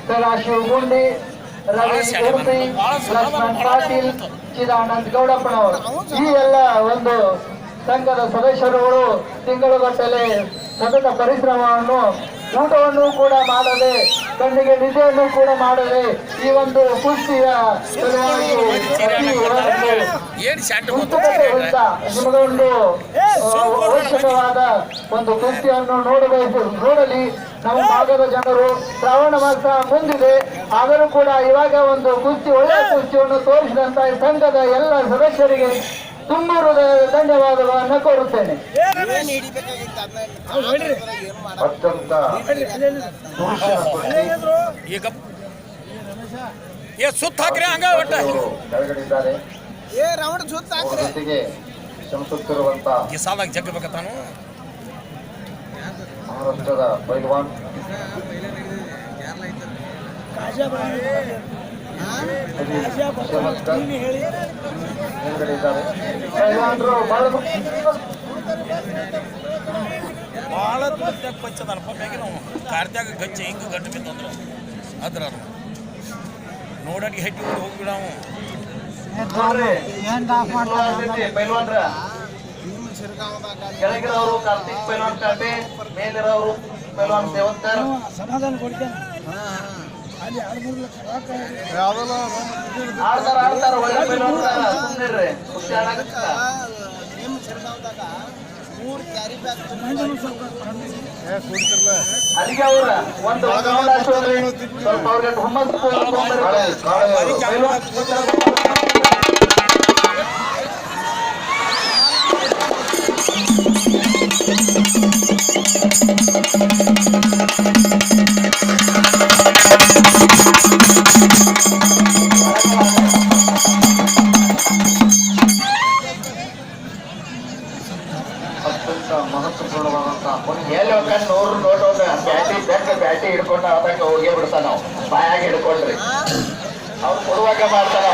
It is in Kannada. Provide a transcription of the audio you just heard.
ಸದಾಶಿವ ಗುಂಡಿ, ರವಿ ಉಡುಪಿ, ಲಕ್ಷ್ಮಣ್ ಪಾಟೀಲ್, ಚಿದಾನಂದ್ ಗೌಡಪ್ಪನವರು ಈ ಎಲ್ಲ ಒಂದು ಸಂಘದ ಸದಸ್ಯರುಗಳು ತಿಂಗಳುಗಟ್ಟಲೆ ಸತತ ಪರಿಶ್ರಮವನ್ನು ಊಟವನ್ನು ಕೂಡ ಮಾಡದೆ ಕಣ್ಣಿಗೆ ನಿದ್ದೆಯನ್ನು ಕೂಡ ಮಾಡದೆ ಈ ಒಂದು ಕುಸ್ತಿಯ ನಿಮಗೊಂದು ಅವಶ್ಯಕವಾದ ಒಂದು ಕುಸ್ತಿಯನ್ನು ನೋಡಲಿ. ನಮ್ಮ ಭಾಗದ ಜನರು ಶ್ರಾವಣ ಮಾಸ ಮುಂದಿದೆ, ಆದರೂ ಕೂಡ ಇವಾಗ ಒಂದು ಕುಸ್ತಿ ಒಳ್ಳೆಯ ಕುಸ್ತಿಯನ್ನು ತೋರಿಸಿದಂತ ಸಂಘದ ಎಲ್ಲ ಸದಸ್ಯರಿಗೆ ತುಂಬ ಹೃದಯದ ಧನ್ಯವಾದಗಳನ್ನು ಕೋರುತ್ತೇನೆ. ಸುತ್ತ ಹಾಕ್ರಿ ಹಂಗ ಕೆಳಗಡಿದ್ದಾರೆ ಶ್ರಮಿಸುತ್ತಿರುವಂತ ಜಗ್ಗಬೇಕತ್ತಾನು ಮಹಾರಾಷ್ಟ್ರದ ಪೈಲ್ವಾನ್ ಭಾಳ ಪಂಚದಲ್ಪ ಬೇಗ ನಾವು ಕಾರ್ತ್ಯಾಗ ಗಚ್ಚೆ ಹಿಂಗೆ ಗಂಟು ಬಿತ್ತಂದ್ರೆ ಅದ್ರ ನೋಡಕ್ಕೆ ಹೆಟ್ಟಿ ಹೋಗ್ಬಿಡ ನಾವು ಕೆಳಗಿರೋರು ಕಾರ್ತಿಕ್ ಪೈಲ್ವಾನ್ ಕಾಟೆ, ಮೇಲಿರೋರು ಪೈಲ್ವಾನ್ ಸೇವಕರ್. ಸಮಾಧಾನ ಕೊಡ್ತೇನೆ. ಆಡ್ತಾರ ಒಳ್ಳೆ ಪೈಲ್ವಾನ್ ಸುಮ್ಮನಿರ್ರಿ. ಅಲ್ಲಿಗೆ ಅವ್ರ ಒಂದು ಸ್ವಲ್ಪ ಅವ್ರಿಗೆ ಹುಮ್ಮಸ್ಸು ಅತ್ಯಂತ ಮಹತ್ವಪೂರ್ಣವಾದಂತಹ ಎಲ್ಲಿ ಹೋಗ್ಕೊಂಡು ನೋಡ್ರಿ ಬ್ಯಾಟಿ ಹಿಡ್ಕೊಂಡು ಅದಕ್ಕೆ ಹೋಗೇ ಬಿಡ್ತಾನ ನಾವು ಬಾಯಾಗಿ ಹಿಡ್ಕೊಂಡ್ರಿ ಅವ್ರು ಕೊಡುವಾಗ ಮಾಡ್ತಾನ.